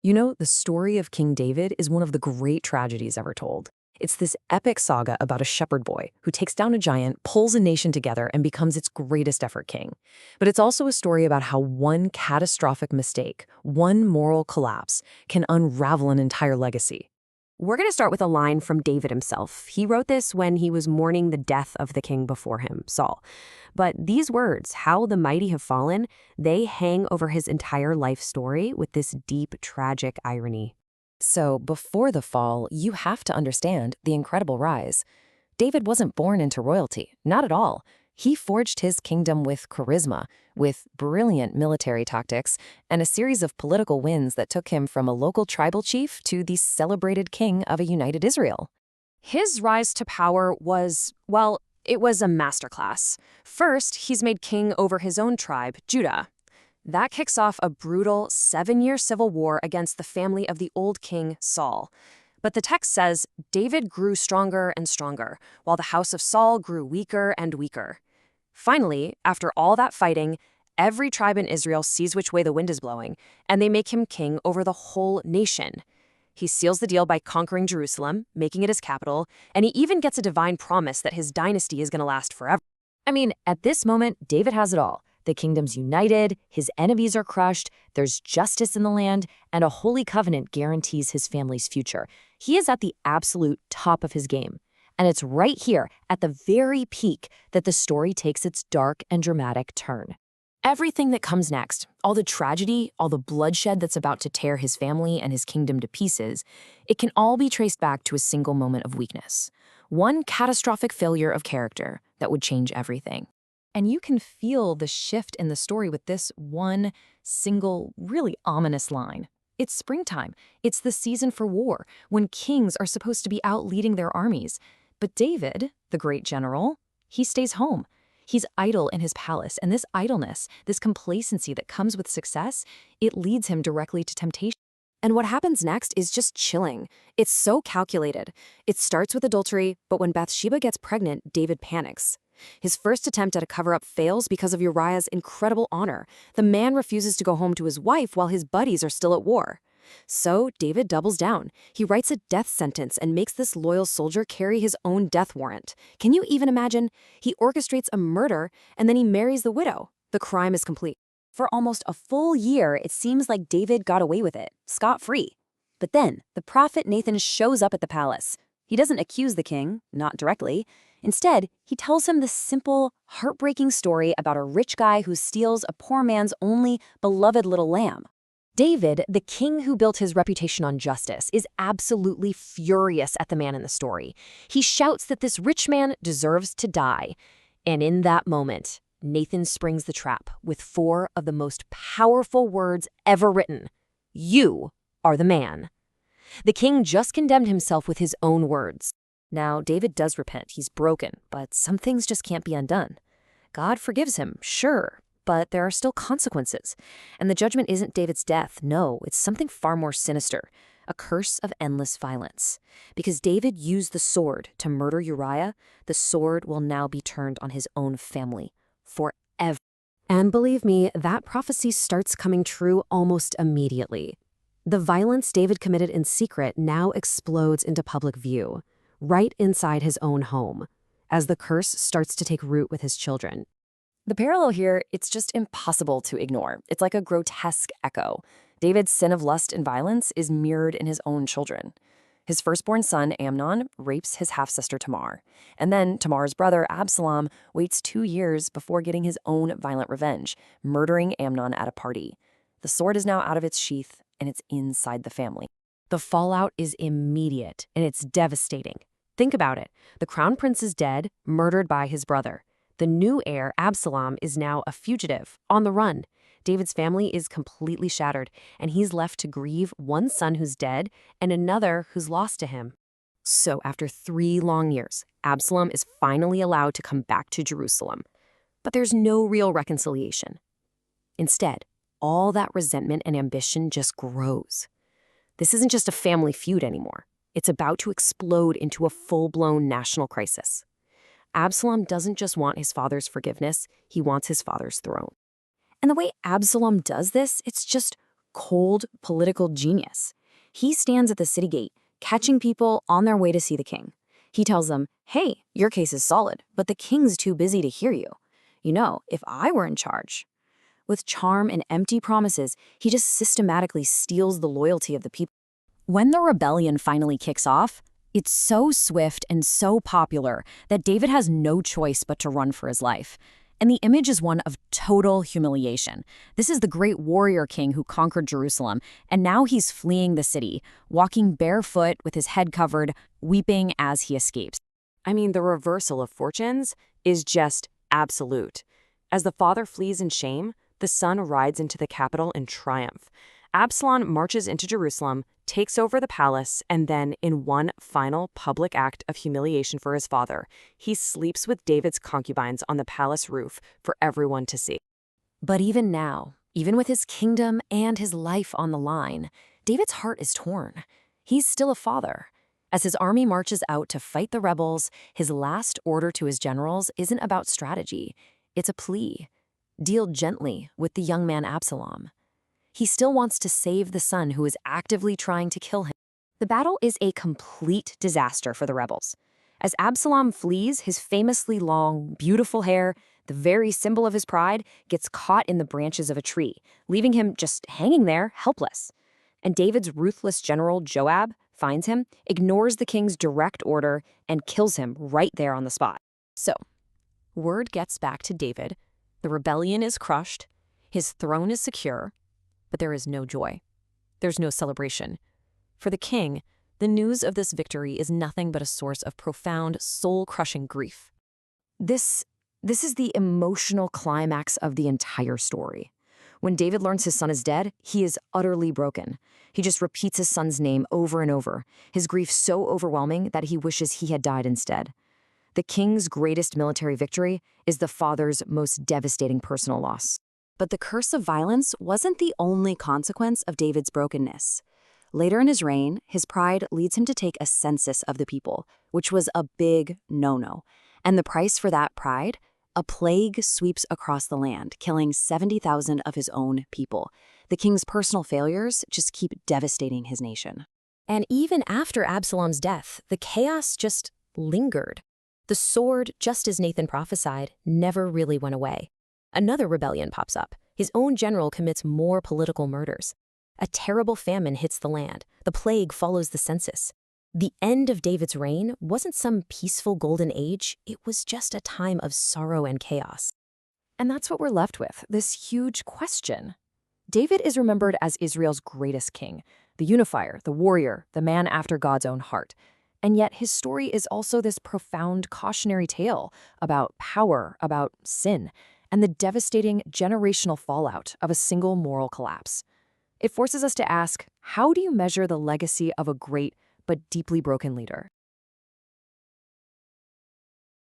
You know, the story of King David is one of the great tragedies ever told. It's this epic saga about a shepherd boy who takes down a giant, pulls a nation together, and becomes its greatest ever king. But it's also a story about how one catastrophic mistake, one moral collapse, can unravel an entire legacy. We're going to start with a line from David himself. He wrote this when he was mourning the death of the king before him, Saul. But these words, how the mighty have fallen, they hang over his entire life story with this deep, tragic irony. So, before the fall, you have to understand the incredible rise. David wasn't born into royalty, not at all. He forged his kingdom with charisma, with brilliant military tactics, and a series of political wins that took him from a local tribal chief to the celebrated king of a united Israel. His rise to power was, well, it was a masterclass. First, he's made king over his own tribe, Judah. That kicks off a brutal 7-year civil war against the family of the old king, Saul. But the text says David grew stronger and stronger, while the house of Saul grew weaker and weaker. Finally, after all that fighting, every tribe in Israel sees which way the wind is blowing, and they make him king over the whole nation. He seals the deal by conquering Jerusalem, making it his capital, and he even gets a divine promise that his dynasty is going to last forever. I mean, at this moment, David has it all. The kingdom's united, his enemies are crushed, there's justice in the land, and a holy covenant guarantees his family's future. He is at the absolute top of his game. And it's right here, at the very peak, that the story takes its dark and dramatic turn. Everything that comes next, all the tragedy, all the bloodshed that's about to tear his family and his kingdom to pieces, it can all be traced back to a single moment of weakness. One catastrophic failure of character that would change everything. And you can feel the shift in the story with this one single, really ominous line. It's springtime. It's the season for war, when kings are supposed to be out leading their armies. But David, the great general, he stays home. He's idle in his palace, and this idleness, this complacency that comes with success, it leads him directly to temptation. And what happens next is just chilling. It's so calculated. It starts with adultery, but when Bathsheba gets pregnant, David panics. His first attempt at a cover-up fails because of Uriah's incredible honor. The man refuses to go home to his wife while his buddies are still at war. So David doubles down. He writes a death sentence and makes this loyal soldier carry his own death warrant. Can you even imagine? He orchestrates a murder, and then he marries the widow. The crime is complete. For almost a full year, it seems like David got away with it, scot-free. But then, the prophet Nathan shows up at the palace. He doesn't accuse the king, not directly. Instead, he tells him this simple, heartbreaking story about a rich guy who steals a poor man's only beloved little lamb. David, the king who built his reputation on justice, is absolutely furious at the man in the story. He shouts that this rich man deserves to die. And in that moment, Nathan springs the trap with 4 of the most powerful words ever written. You are the man. The king just condemned himself with his own words. Now, David does repent. He's broken, but some things just can't be undone. God forgives him, sure, but there are still consequences. And the judgment isn't David's death. No, it's something far more sinister, a curse of endless violence. Because David used the sword to murder Uriah, the sword will now be turned on his own family forever. And believe me, that prophecy starts coming true almost immediately. The violence David committed in secret now explodes into public view, right inside his own home, as the curse starts to take root with his children. The parallel here, it's just impossible to ignore. It's like a grotesque echo. David's sin of lust and violence is mirrored in his own children. His firstborn son, Amnon, rapes his half-sister Tamar. And then Tamar's brother, Absalom, waits 2 years before getting his own violent revenge, murdering Amnon at a party. The sword is now out of its sheath, and it's inside the family. The fallout is immediate, and it's devastating. Think about it. The crown prince is dead, murdered by his brother. The new heir, Absalom, is now a fugitive, on the run. David's family is completely shattered, and he's left to grieve one son who's dead and another who's lost to him. So after 3 long years, Absalom is finally allowed to come back to Jerusalem. But there's no real reconciliation. Instead, all that resentment and ambition just grows. This isn't just a family feud anymore. It's about to explode into a full-blown national crisis. Absalom doesn't just want his father's forgiveness, he wants his father's throne. And the way Absalom does this, it's just cold political genius. He stands at the city gate, catching people on their way to see the king. He tells them, hey, your case is solid, but the king's too busy to hear you. You know, if I were in charge. With charm and empty promises, he just systematically steals the loyalty of the people. When the rebellion finally kicks off, it's so swift and so popular that David has no choice but to run for his life. And the image is one of total humiliation. This is the great warrior king who conquered Jerusalem, and now he's fleeing the city, walking barefoot with his head covered, weeping as he escapes. I mean, the reversal of fortunes is just absolute. As the father flees in shame, the son rides into the capital in triumph. Absalom marches into Jerusalem, takes over the palace, and then, in one final public act of humiliation for his father, he sleeps with David's concubines on the palace roof for everyone to see. But even now, even with his kingdom and his life on the line, David's heart is torn. He's still a father. As his army marches out to fight the rebels, his last order to his generals isn't about strategy. It's a plea. Deal gently with the young man Absalom. He still wants to save the son who is actively trying to kill him. The battle is a complete disaster for the rebels. As Absalom flees, his famously long, beautiful hair, the very symbol of his pride, gets caught in the branches of a tree, leaving him just hanging there, helpless. And David's ruthless general Joab finds him, ignores the king's direct order, and kills him right there on the spot. So, word gets back to David. The rebellion is crushed. His throne is secure. But there is no joy. There's no celebration. For the king, the news of this victory is nothing but a source of profound, soul-crushing grief. This is the emotional climax of the entire story. When David learns his son is dead, he is utterly broken. He just repeats his son's name over and over, his grief so overwhelming that he wishes he had died instead. The king's greatest military victory is the father's most devastating personal loss. But the curse of violence wasn't the only consequence of David's brokenness. Later in his reign, his pride leads him to take a census of the people, which was a big no-no. And the price for that pride? A plague sweeps across the land, killing 70,000 of his own people. The king's personal failures just keep devastating his nation. And even after Absalom's death, the chaos just lingered. The sword, just as Nathan prophesied, never really went away. Another rebellion pops up. His own general commits more political murders. A terrible famine hits the land. The plague follows the census. The end of David's reign wasn't some peaceful golden age. It was just a time of sorrow and chaos. And that's what we're left with, this huge question. David is remembered as Israel's greatest king, the unifier, the warrior, the man after God's own heart. And yet his story is also this profound cautionary tale about power, about sin, and the devastating generational fallout of a single moral collapse. It forces us to ask, how do you measure the legacy of a great but deeply broken leader?